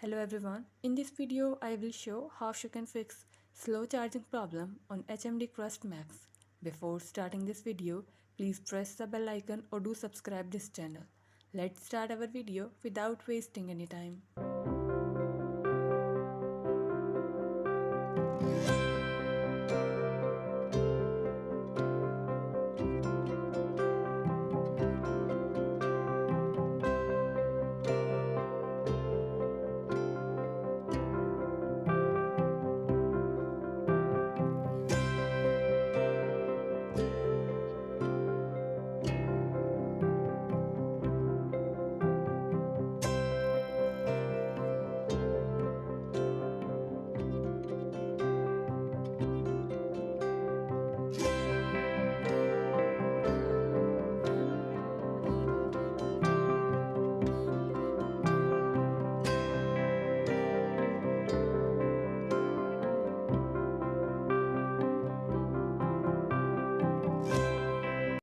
Hello everyone, in this video I will show how you can fix slow charging problem on HMD Crest Max. Before starting this video, please press the bell icon or do subscribe this channel. Let's start our video without wasting any time.